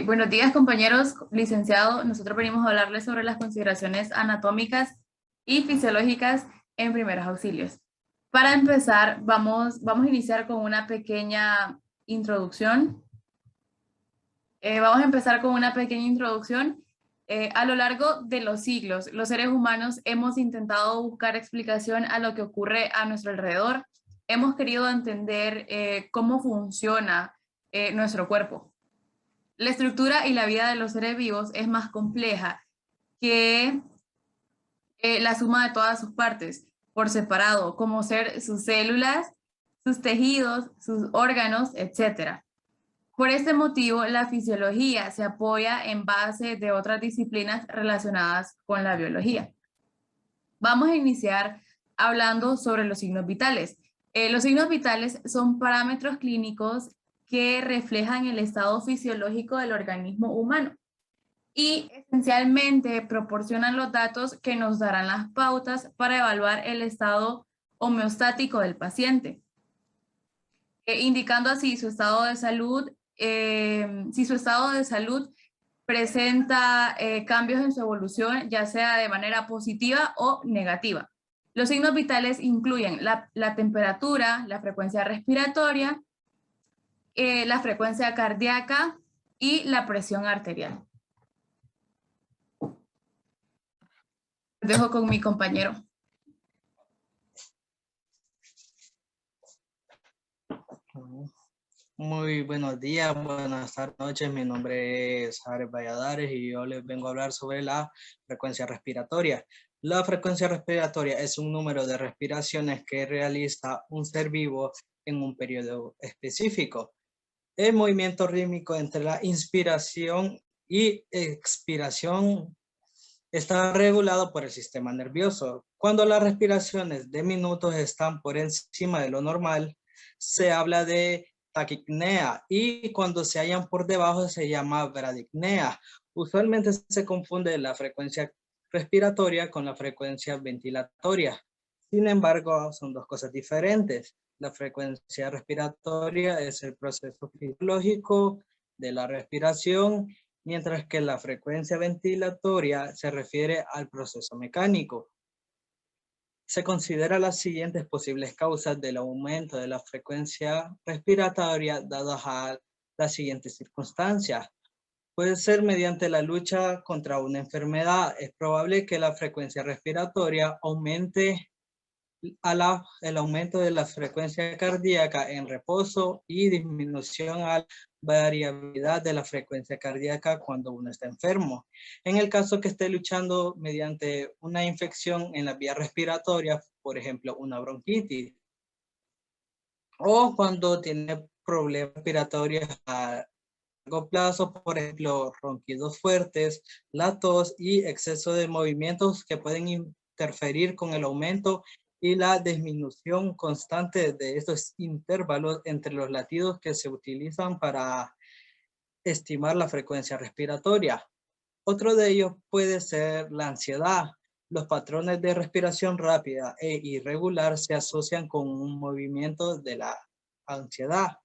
Buenos días, compañeros, licenciado. Nosotros venimos a hablarles sobre las consideraciones anatómicas y fisiológicas en primeros auxilios. Para empezar, vamos a iniciar con una pequeña introducción. A lo largo de los siglos, los seres humanos hemos intentado buscar explicación a lo que ocurre a nuestro alrededor. Hemos querido entender cómo funciona nuestro cuerpo. La estructura y la vida de los seres vivos es más compleja que la suma de todas sus partes por separado, como ser sus células, sus tejidos, sus órganos, etc. Por este motivo, la fisiología se apoya en base de otras disciplinas relacionadas con la biología. Vamos a iniciar hablando sobre los signos vitales. Los signos vitales son parámetros clínicos que reflejan el estado fisiológico del organismo humano y esencialmente proporcionan los datos que nos darán las pautas para evaluar el estado homeostático del paciente, indicando así su estado de salud, si su estado de salud presenta cambios en su evolución, ya sea de manera positiva o negativa. Los signos vitales incluyen la temperatura, la frecuencia respiratoria, la frecuencia cardíaca y la presión arterial. Dejo con mi compañero. Muy buenos días, buenas tardes, noches. Mi nombre es Jared Valladares y yo les vengo a hablar sobre la frecuencia respiratoria. La frecuencia respiratoria es un número de respiraciones que realiza un ser vivo en un periodo específico. El movimiento rítmico entre la inspiración y expiración está regulado por el sistema nervioso. Cuando las respiraciones de minutos están por encima de lo normal, se habla de taquipnea, y cuando se hallan por debajo se llama bradipnea. Usualmente se confunde la frecuencia respiratoria con la frecuencia ventilatoria. Sin embargo, son dos cosas diferentes. La frecuencia respiratoria es el proceso fisiológico de la respiración, mientras que la frecuencia ventilatoria se refiere al proceso mecánico. Se consideran las siguientes posibles causas del aumento de la frecuencia respiratoria dadas a las siguientes circunstancias. Puede ser mediante la lucha contra una enfermedad. Es probable que la frecuencia respiratoria aumente el aumento de la frecuencia cardíaca en reposo y disminución a la variabilidad de la frecuencia cardíaca cuando uno está enfermo. En el caso que esté luchando mediante una infección en la vía respiratoria, por ejemplo, una bronquitis, o cuando tiene problemas respiratorios a largo plazo, por ejemplo, ronquidos fuertes, la tos y exceso de movimientos que pueden interferir con el aumento y la disminución constante de estos intervalos entre los latidos que se utilizan para estimar la frecuencia respiratoria. Otro de ellos puede ser la ansiedad. Los patrones de respiración rápida e irregular se asocian con un movimiento de la ansiedad.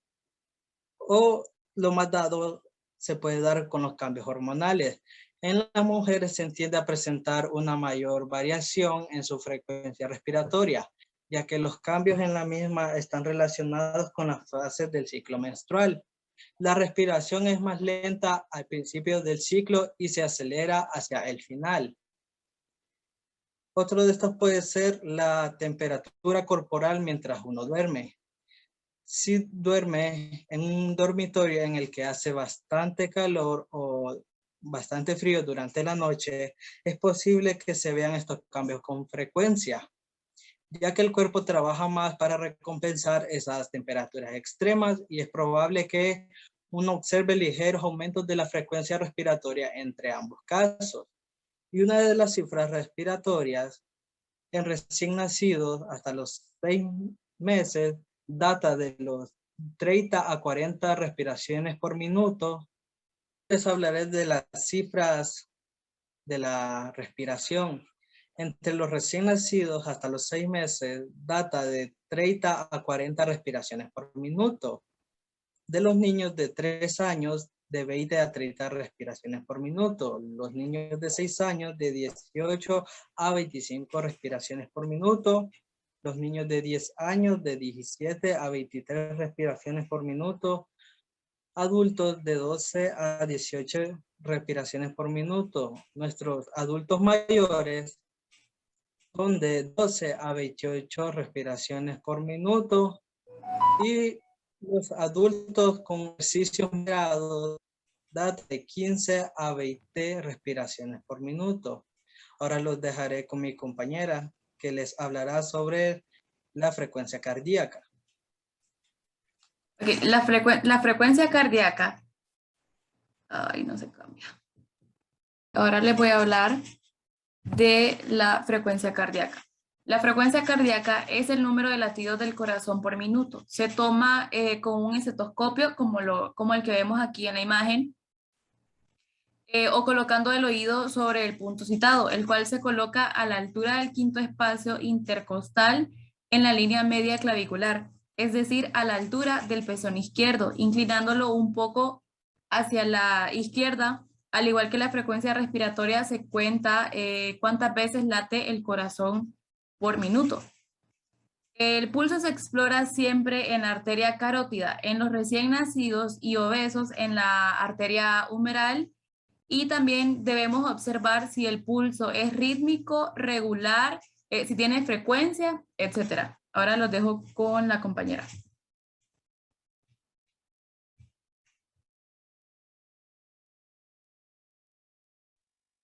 O lo más dado se puede dar con los cambios hormonales. En las mujeres se tiende a presentar una mayor variación en su frecuencia respiratoria, ya que los cambios en la misma están relacionados con las fases del ciclo menstrual. La respiración es más lenta al principio del ciclo y se acelera hacia el final. Otro de estos puede ser la temperatura corporal mientras uno duerme. Si duerme en un dormitorio en el que hace bastante calor o bastante frío durante la noche, es posible que se vean estos cambios con frecuencia, ya que el cuerpo trabaja más para recompensar esas temperaturas extremas, y es probable que uno observe ligeros aumentos de la frecuencia respiratoria entre ambos casos. Y una de las cifras respiratorias en recién nacidos hasta los 6 meses data de los 30 a 40 respiraciones por minuto. Les hablaré de las cifras de la respiración. Entre los recién nacidos hasta los 6 meses data de 30 a 40 respiraciones por minuto. De los niños de 3 años de 20 a 30 respiraciones por minuto. Los niños de 6 años de 18 a 25 respiraciones por minuto. Los niños de 10 años de 17 a 23 respiraciones por minuto. Adultos de 12 a 18 respiraciones por minuto. Nuestros adultos mayores son de 12 a 28 respiraciones por minuto. Y los adultos con ejercicios moderados de 15 a 20 respiraciones por minuto. Ahora los dejaré con mi compañera que les hablará sobre la frecuencia cardíaca. Okay, la frecuencia cardíaca. Ay, no se cambia. Ahora les voy a hablar de la frecuencia cardíaca. La frecuencia cardíaca es el número de latidos del corazón por minuto. Se toma con un estetoscopio como el que vemos aquí en la imagen o colocando el oído sobre el punto citado, el cual se coloca a la altura del quinto espacio intercostal en la línea media clavicular, es decir, a la altura del pezón izquierdo, inclinándolo un poco hacia la izquierda. Al igual que la frecuencia respiratoria, se cuenta cuántas veces late el corazón por minuto. El pulso se explora siempre en la arteria carótida, en los recién nacidos y obesos en la arteria humeral, y también debemos observar si el pulso es rítmico, regular, si tiene frecuencia, etc. Ahora los dejo con la compañera.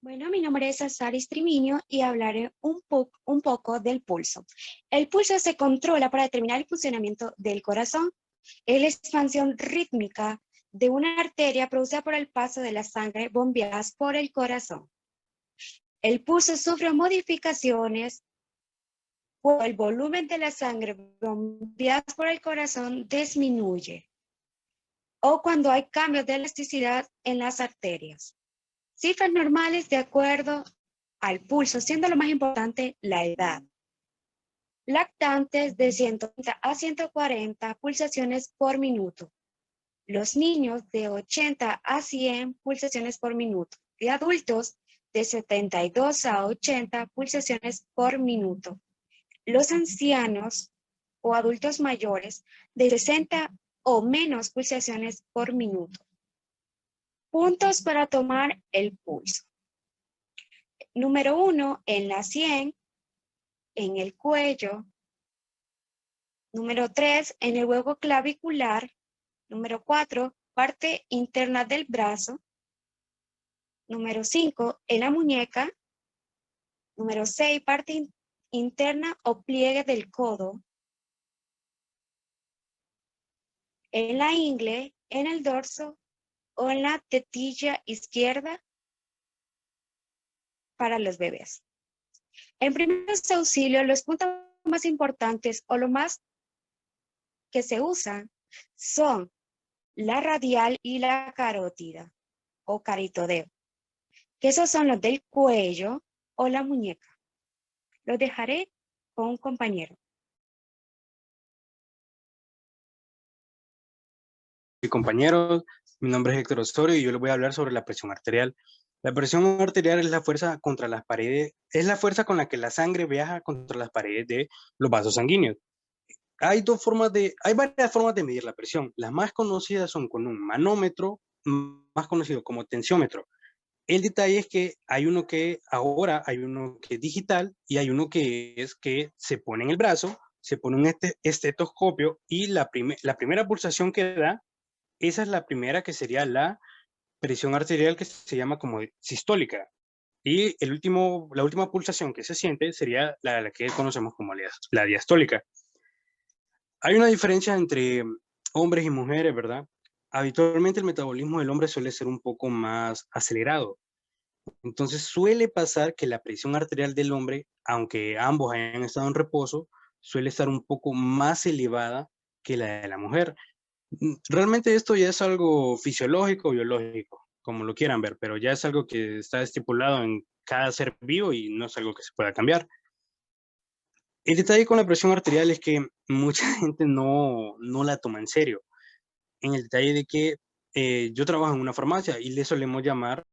Bueno, mi nombre es Azaris Triviño y hablaré un poco del pulso. El pulso se controla para determinar el funcionamiento del corazón. Es la expansión rítmica de una arteria producida por el paso de la sangre bombeada por el corazón. El pulso sufre modificaciones cuando el volumen de la sangre bombeada por el corazón disminuye o cuando hay cambios de elasticidad en las arterias. Cifras normales de acuerdo al pulso, siendo lo más importante la edad. Lactantes de 130 a 140 pulsaciones por minuto. Los niños de 80 a 100 pulsaciones por minuto. Y adultos de 72 a 80 pulsaciones por minuto. Los ancianos o adultos mayores de 60 o menos pulsaciones por minuto. Puntos para tomar el pulso. Número 1, en la 100, en el cuello. Número 3, en el huevo clavicular. Número 4, parte interna del brazo. Número 5, en la muñeca. Número 6, parte interna o pliegue del codo. En la ingle, en el dorso o en la tetilla izquierda para los bebés. En primeros auxilios, los puntos más importantes o lo más que se usan son la radial y la carótida o caritodeo, que esos son los del cuello o la muñeca. Los dejaré con un compañero. Mi compañero, mi nombre es Héctor Osorio y yo les voy a hablar sobre la presión arterial. La presión arterial es la fuerza contra las paredes, es la fuerza con la que la sangre viaja contra las paredes de los vasos sanguíneos. Hay varias formas de medir la presión. Las más conocidas son con un manómetro, más conocido como tensiómetro. El detalle es que hay uno que es digital y hay uno que es que se pone en el brazo, se pone un estetoscopio y la primera pulsación que da, esa es la primera que sería la presión arterial que se llama como sistólica. Y la última pulsación que se siente sería la que conocemos como la diastólica. Hay una diferencia entre hombres y mujeres, ¿verdad? Habitualmente el metabolismo del hombre suele ser un poco más acelerado. Entonces suele pasar que la presión arterial del hombre, aunque ambos hayan estado en reposo, suele estar un poco más elevada que la de la mujer. Realmente esto ya es algo fisiológico, biológico, como lo quieran ver, pero ya es algo que está estipulado en cada ser vivo y no es algo que se pueda cambiar. El detalle con la presión arterial es que mucha gente no la toma en serio, en el detalle de que yo trabajo en una farmacia y le solemos llamar